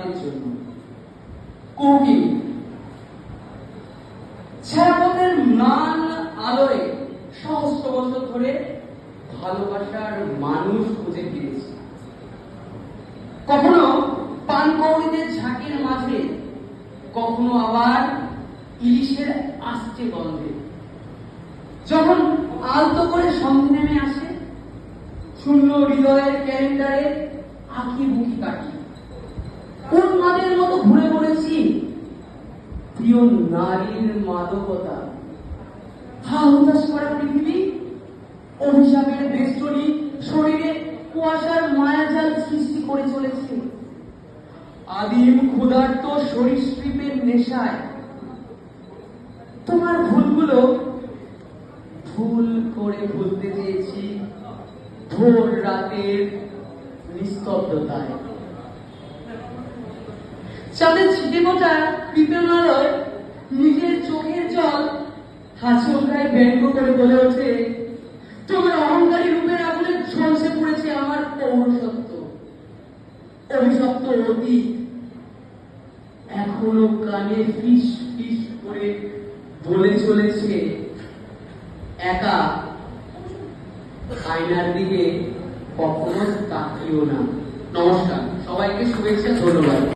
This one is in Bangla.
তোমাদের জন্য। কবি ছায়াপথের ম্লান আলোয় সহস্র বছর ধরে ভালোবাসার মানুষ খুঁজে ফিরেছে। কখনো পানকৌড়িদের ঝাঁকের মাঝে, কখনো আবার ইলিশের আস্তে গন্ধে। যখন আলতো করে সন্ধে নেমে আসে, শূন্য হৃদয়ের ক্যালেন্ডারে আঁকি বুকি কাটি। উন্মাদের মতো ঘুরে পড়েছি প্রিয় নারীর মাদকতা। হা হুতাশ করা পৃথিবী, অভিশাপের বেষ্টনী শরীরে কুয়াশার মায়াজাল সৃষ্টি করে চলেছে। আদিম ক্ষুধার্ত সরীসৃপের নেশায় তোমার ভুলগুলো ভুল করে ভুলতে চেয়েছি ভোর রাতের নিস্তব্ধতায়। চাঁদের ছিটে ফোটা কৃপণালয় নিজের চোখের জল হাঁচকায় ব্যঙ্গ করে বলে ওঠে, তোমার অহংকারী রূপের আগুনে ঝলসে পড়েছে আমার পৌরসত্ব। অভিশপ্ত অতীত এখনো কানে ফিস ফিস করে বলে চলেছে, একা আয়নার দিকে কখনো তাকিও না। নমস্কার, সবাইকে শুভেচ্ছা, ধন্যবাদ।